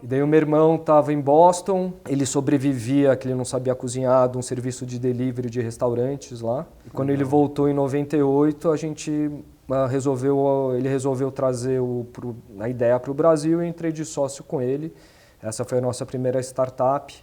E daí o meu irmão estava em Boston, ele sobrevivia, que ele não sabia cozinhar, de um serviço de delivery de restaurantes lá. E quando ele voltou em 98, ele resolveu trazer a ideia para o Brasil e eu entrei de sócio com ele. Essa foi a nossa primeira startup.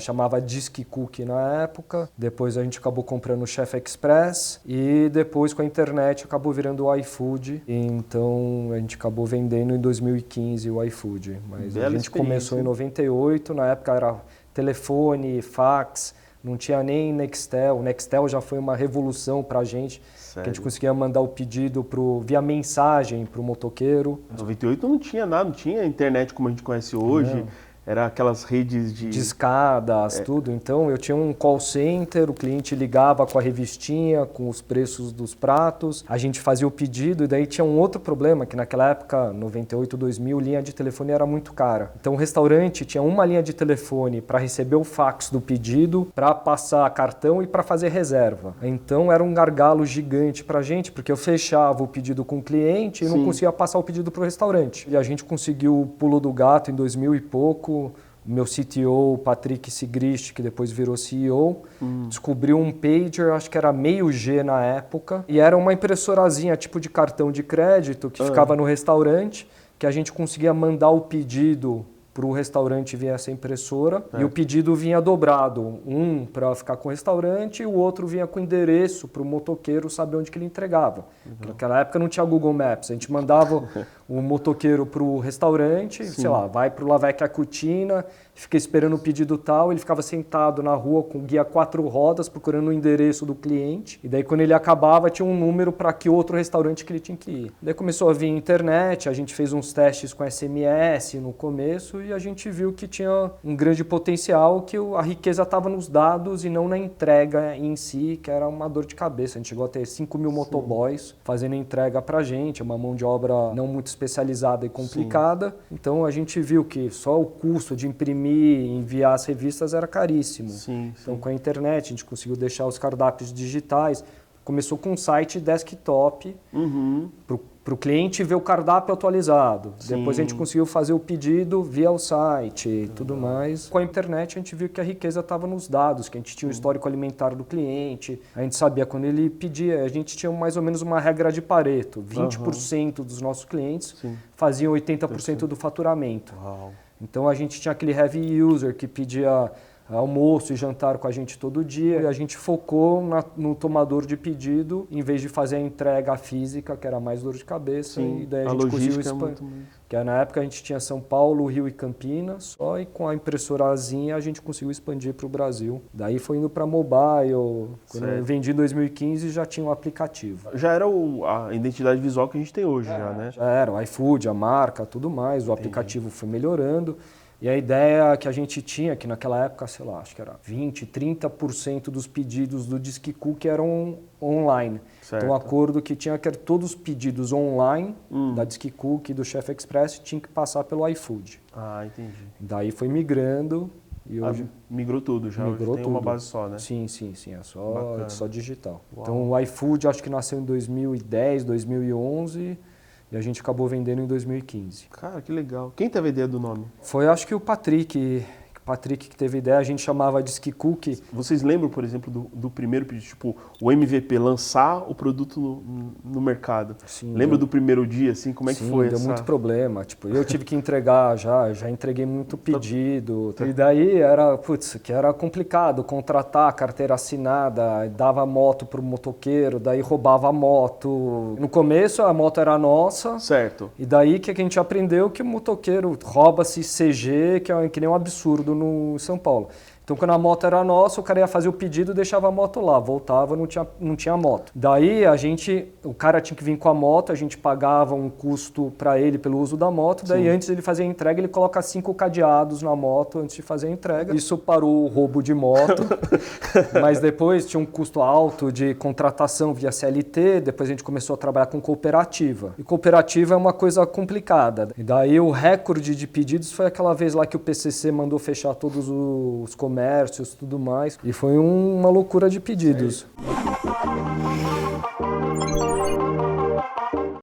Chamava Disque Cookie na época, depois a gente acabou comprando o Chef Express e depois com a internet acabou virando o iFood, então a gente acabou vendendo em 2015 o iFood, mas a gente começou em 98, na época era telefone, fax, não tinha nem Nextel, o Nextel já foi uma revolução pra gente, que a gente conseguia mandar o pedido via mensagem pro motoqueiro. Em 98 não tinha nada, não tinha internet como a gente conhece hoje. Não. Era aquelas redes de escadas, tudo. Então eu tinha um call center, o cliente ligava com a revistinha, com os preços dos pratos, a gente fazia o pedido e daí tinha um outro problema, que naquela época, 98, 2000, linha de telefone era muito cara. Então o restaurante tinha uma linha de telefone para receber o fax do pedido, para passar cartão e para fazer reserva. Então era um gargalo gigante pra gente, porque eu fechava o pedido com o cliente e não conseguia passar o pedido pro restaurante. E a gente conseguiu o pulo do gato em 2000 e pouco. O meu CTO, Patrick Sigrist, que depois virou CEO, descobriu um pager, acho que era meio G na época, e era uma impressorazinha tipo de cartão de crédito que ficava no restaurante, que a gente conseguia mandar o pedido para o restaurante via essa impressora e o pedido vinha dobrado, um para ficar com o restaurante e o outro vinha com o endereço para o motoqueiro saber onde que ele entregava. Naquela época não tinha Google Maps, a gente mandava o motoqueiro para o restaurante, sei lá, vai para o La Vecchia Cucina, fica esperando o pedido tal, ele ficava sentado na rua com o guia 4 rodas procurando o endereço do cliente e daí quando ele acabava tinha um número para que outro restaurante que ele tinha que ir. Daí começou a vir internet, a gente fez uns testes com SMS no começo e a gente viu que tinha um grande potencial, que a riqueza estava nos dados e não na entrega em si, que era uma dor de cabeça. A gente chegou a ter 5 mil motoboys fazendo entrega pra gente, uma mão de obra não muito especializada e complicada. Então a gente viu que só o custo de imprimir e enviar as revistas era caríssimo. Então com a internet a gente conseguiu deixar os cardápios digitais. Começou com um site desktop para o cliente ver o cardápio atualizado. Depois a gente conseguiu fazer o pedido via o site e tudo mais. Com a internet a gente viu que a riqueza estava nos dados, que a gente tinha o histórico alimentar do cliente, a gente sabia quando ele pedia, a gente tinha mais ou menos uma regra de Pareto. 20% dos nossos clientes faziam 80% do faturamento. Então a gente tinha aquele heavy user que pedia almoço e jantar com a gente todo dia e a gente focou no tomador de pedido em vez de fazer a entrega física, que era mais dor de cabeça, e daí a gente conseguiu expandir. Que na época a gente tinha São Paulo, Rio e Campinas, só e com a impressorazinha a gente conseguiu expandir para o Brasil. Daí foi indo para mobile, quando eu vendi em 2015 já tinha um aplicativo. Já era a identidade visual que a gente tem hoje, né? Já era, o iFood, a marca, tudo mais, o aplicativo foi melhorando. E a ideia que a gente tinha, que naquela época, sei lá, acho que era 20%, 30% dos pedidos do Disque Cookie eram online. Então o acordo que tinha que todos os pedidos online da Disque Cookie e do Chef Express tinham que passar pelo iFood. Entendi. Daí foi migrando e hoje... migrou tudo já, migrou hoje tem uma base só, né? Sim, é só digital. Uau. Então o iFood acho que nasceu em 2010, 2011... E a gente acabou vendendo em 2015. Cara, que legal. Quem teve a ideia do nome? Foi, acho que o Patrick que teve ideia, a gente chamava Disque Cookie. Vocês lembram, por exemplo, do primeiro pedido, tipo, o MVP, lançar o produto no mercado? Sim. Lembra do primeiro dia, assim, como é que foi? Deu muito problema, tipo, eu tive que entregar já entreguei muito pedido. E daí era complicado contratar carteira assinada, dava moto pro motoqueiro, daí roubava a moto. No começo a moto era nossa. Certo. E daí que a gente aprendeu que o motoqueiro rouba-se CG, que nem um absurdo no São Paulo. Então, quando a moto era nossa, o cara ia fazer o pedido e deixava a moto lá. Voltava, não tinha moto. Daí, o cara tinha que vir com a moto, a gente pagava um custo para ele pelo uso da moto. Daí, antes ele fazer a entrega, ele coloca 5 cadeados na moto antes de fazer a entrega. Isso parou o roubo de moto. Mas depois tinha um custo alto de contratação via CLT. Depois a gente começou a trabalhar com cooperativa. E cooperativa é uma coisa complicada. E daí, o recorde de pedidos foi aquela vez lá que o PCC mandou fechar todos os comércios, tudo mais. E foi uma loucura de pedidos.